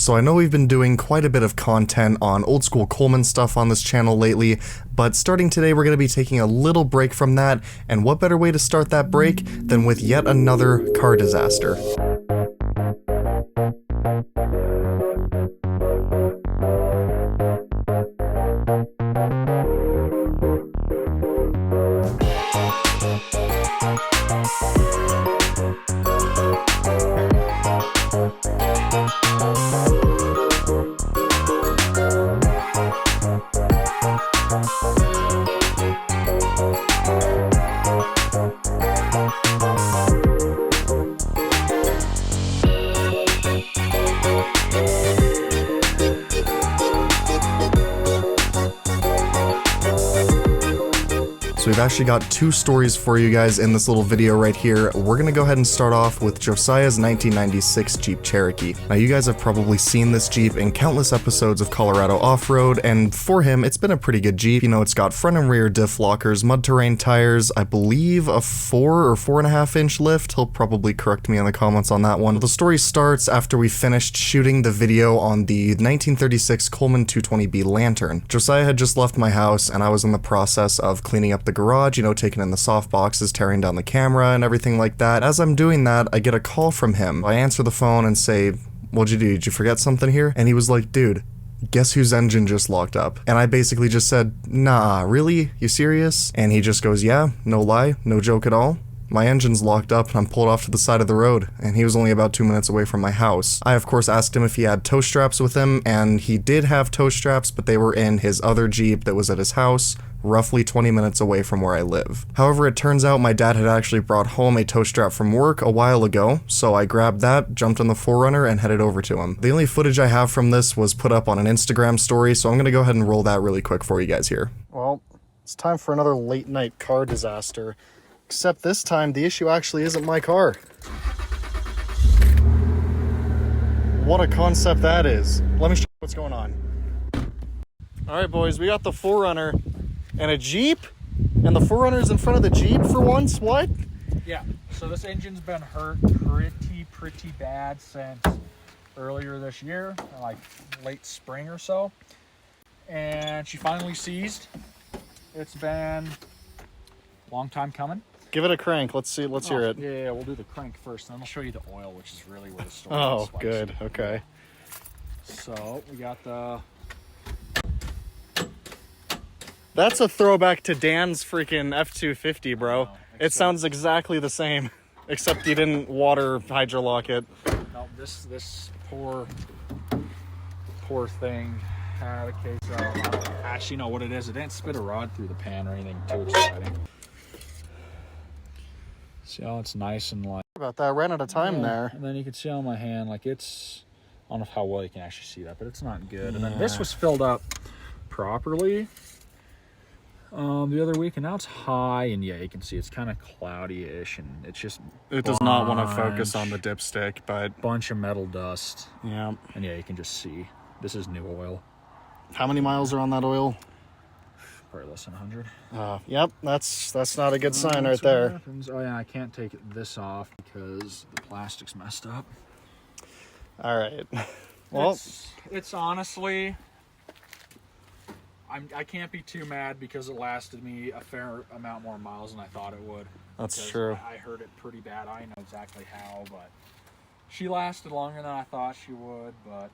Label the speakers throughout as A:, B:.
A: So I know we've been doing quite a bit of content on old school Coleman stuff on this channel lately, but starting today we're going to be taking a little break from that, and what better way to start that break than with yet another car disaster. So we've actually got two stories for you guys in this little video right here. We're going to go ahead and start off with Josiah's 1996 Jeep Cherokee. Now you guys have probably seen this Jeep in countless episodes of Colorado Off-Road, and for him it's been a pretty good Jeep. You know, it's got front and rear diff lockers, mud terrain tires, I believe a 4 or 4.5 inch lift. He'll probably correct me in the comments on that one. The story starts after we finished shooting the video on the 1936 Coleman 220B Lantern. Josiah had just left my house and I was in the process of cleaning up the garage, you know, taking in the soft boxes, tearing down the camera and everything like that. As I'm doing that, I get a call from him. I answer the phone and say, "What'd you do? Did you forget something here?" And he was like, "Dude, guess whose engine just locked up?" And I basically just said, "Nah, really? You serious?" And he just goes, "Yeah, no lie, no joke at all. My engine's locked up and I'm pulled off to the side of the road," and he was only about 2 minutes away from my house. I of course asked him if he had tow straps with him, and he did have tow straps, but they were in his other Jeep that was at his house, roughly 20 minutes away from where I live. However, it turns out my dad had actually brought home a tow strap from work a while ago, so I grabbed that, jumped on the 4Runner, and headed over to him. The only footage I have from this was put up on an Instagram story, so I'm gonna go ahead and roll that really quick for you guys here. Well, it's time for another late night car disaster. Except this time, the issue actually isn't my car. What a concept that is. Let me show you what's going on. Alright boys, we got the 4Runner and a Jeep? And the 4Runner's in front of the Jeep for once? What?
B: Yeah, so this engine's been hurt pretty bad since earlier this year, like late spring or so. And she finally seized. It's been a long time coming.
A: Give it a crank. Let's see. Let's hear it.
B: Yeah, we'll do the crank first, and then I'll show you the oil, which is really where the story is.
A: Oh, good. Okay.
B: So we got the...
A: That's a throwback to Dan's freaking F-250, bro. It sounds exactly the same, except you didn't water hydrolock it.
B: No, this poor thing had a case of... I don't actually know what it is. It didn't spit a rod through the pan or anything too exciting. See how it's nice and like...
A: About that, I ran out of time there.
B: And then you can see on my hand, like it's... I don't know how well you can actually see that, but it's not good. And then this was filled up properly the other week, and now it's high, and yeah, you can see it's kind of cloudy-ish, and it's just...
A: It does not want to focus on the dipstick, but...
B: Bunch of metal dust.
A: Yeah.
B: And yeah, you can just see. This is new oil.
A: How many miles are on that oil?
B: Probably less than 100.
A: Yep, that's not a good sign right there.
B: Happens. Oh yeah, I can't take this off because the plastic's messed up.
A: All right. Well,
B: it's honestly, I can't be too mad because it lasted me a fair amount more miles than I thought it would.
A: That's true.
B: I heard it pretty bad. I know exactly how, but she lasted longer than I thought she would. But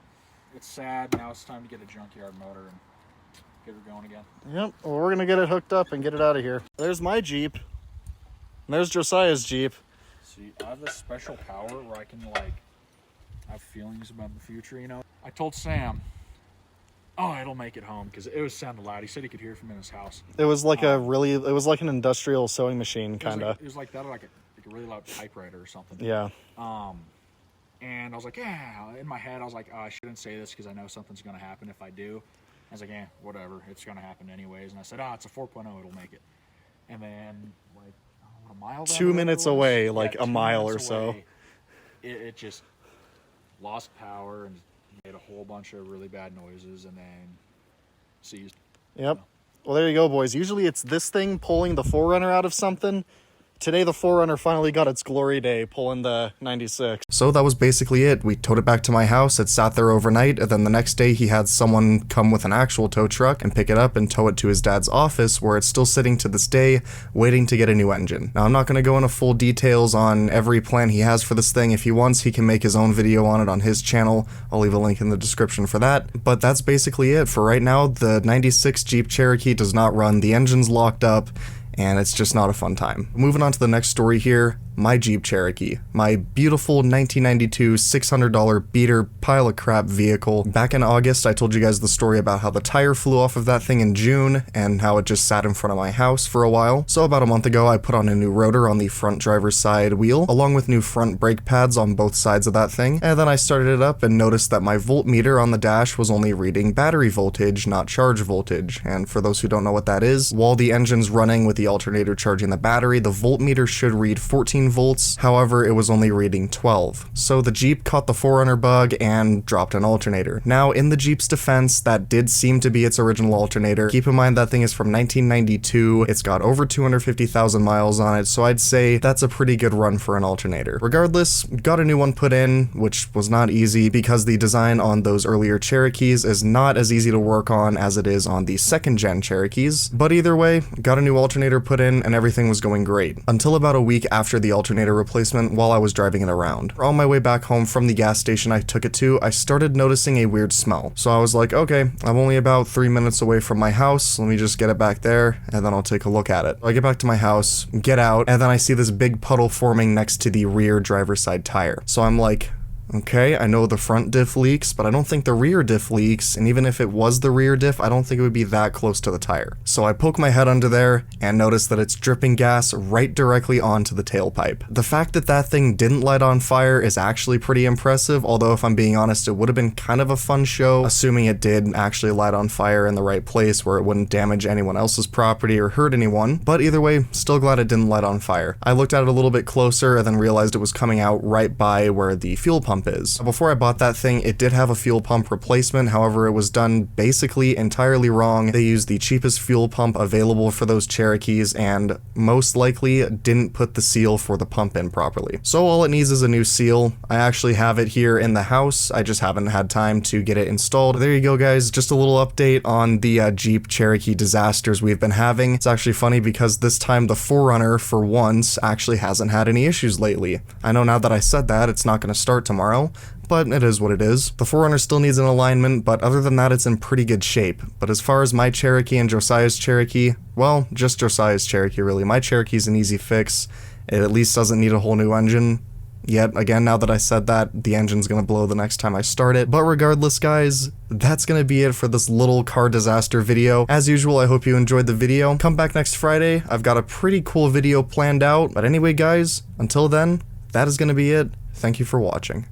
B: it's sad. Now it's time to get a junkyard motor and get her going again. Yep,
A: well, we're gonna get it hooked up and get it out of here. There's my Jeep. And there's Josiah's Jeep.
B: See, I have this special power where I can like have feelings about the future, you know. I told Sam, oh, it'll make it home, because it was sounding loud. He said he could hear it from in his house.
A: It was like it was like an industrial sewing machine, kinda.
B: It was like that, or like a really loud typewriter or something.
A: Yeah.
B: And I was like, yeah, in my head, I was like, oh, I shouldn't say this because I know something's gonna happen if I do. I was like, whatever, it's gonna happen anyways. And I said, it's a 4.0, it'll make it. And then, like, a mile down
A: 2 minutes away, like a mile or so.
B: It just lost power and made a whole bunch of really bad noises and then seized.
A: Yep. Well, there you go, boys. Usually it's this thing pulling the 4Runner out of something. Today the 4Runner finally got its glory day, pulling the 96. So that was basically it. We towed it back to my house, it sat there overnight, and then the next day he had someone come with an actual tow truck and pick it up and tow it to his dad's office, where it's still sitting to this day, waiting to get a new engine. Now I'm not going to go into full details on every plan he has for this thing. If he wants, he can make his own video on it on his channel. I'll leave a link in the description for that. But that's basically it. For right now, the 96 Jeep Cherokee does not run, the engine's locked up, and it's just not a fun time. Moving on to the next story here, my Jeep Cherokee. My beautiful 1992 $600 beater pile of crap vehicle. Back in August, I told you guys the story about how the tire flew off of that thing in June and how it just sat in front of my house for a while. So about a month ago, I put on a new rotor on the front driver's side wheel, along with new front brake pads on both sides of that thing. And then I started it up and noticed that my voltmeter on the dash was only reading battery voltage, not charge voltage. And for those who don't know what that is, while the engine's running with the alternator charging the battery, the voltmeter should read 14 volts, however it was only reading 12. So the Jeep caught the 4Runner bug and dropped an alternator. Now in the Jeep's defense, that did seem to be its original alternator. Keep in mind that thing is from 1992, it's got over 250,000 miles on it, so I'd say that's a pretty good run for an alternator. Regardless, got a new one put in, which was not easy because the design on those earlier Cherokees is not as easy to work on as it is on the second gen Cherokees, but either way, got a new alternator put in and everything was going great. Until about a week after the alternator replacement while I was driving it around. On my way back home from the gas station I took it to, I started noticing a weird smell. So I was like, okay, I'm only about 3 minutes away from my house, let me just get it back there and then I'll take a look at it. I get back to my house, get out, and then I see this big puddle forming next to the rear driver's side tire. So I'm like, okay, I know the front diff leaks, but I don't think the rear diff leaks, and even if it was the rear diff, I don't think it would be that close to the tire. So I poke my head under there and notice that it's dripping gas right directly onto the tailpipe. The fact that that thing didn't light on fire is actually pretty impressive, although if I'm being honest, it would have been kind of a fun show, assuming it did actually light on fire in the right place where it wouldn't damage anyone else's property or hurt anyone, but either way, still glad it didn't light on fire. I looked at it a little bit closer and then realized it was coming out right by where the fuel pump is. Before I bought that thing, it did have a fuel pump replacement, however it was done basically entirely wrong. They used the cheapest fuel pump available for those Cherokees and most likely didn't put the seal for the pump in properly. So all it needs is a new seal. I actually have it here in the house, I just haven't had time to get it installed. There you go guys, just a little update on the Jeep Cherokee disasters we've been having. It's actually funny because this time the 4Runner for once actually hasn't had any issues lately. I know now that I said that, it's not going to start tomorrow, but it is what it is. The 4Runner still needs an alignment, but other than that it's in pretty good shape. But as far as my Cherokee and Josiah's Cherokee, well, just Josiah's Cherokee really. My Cherokee's an easy fix. It at least doesn't need a whole new engine. Yet again, now that I said that, the engine's gonna blow the next time I start it. But regardless guys, that's gonna be it for this little car disaster video. As usual, I hope you enjoyed the video. Come back next Friday, I've got a pretty cool video planned out. But anyway guys, until then, that is gonna be it. Thank you for watching.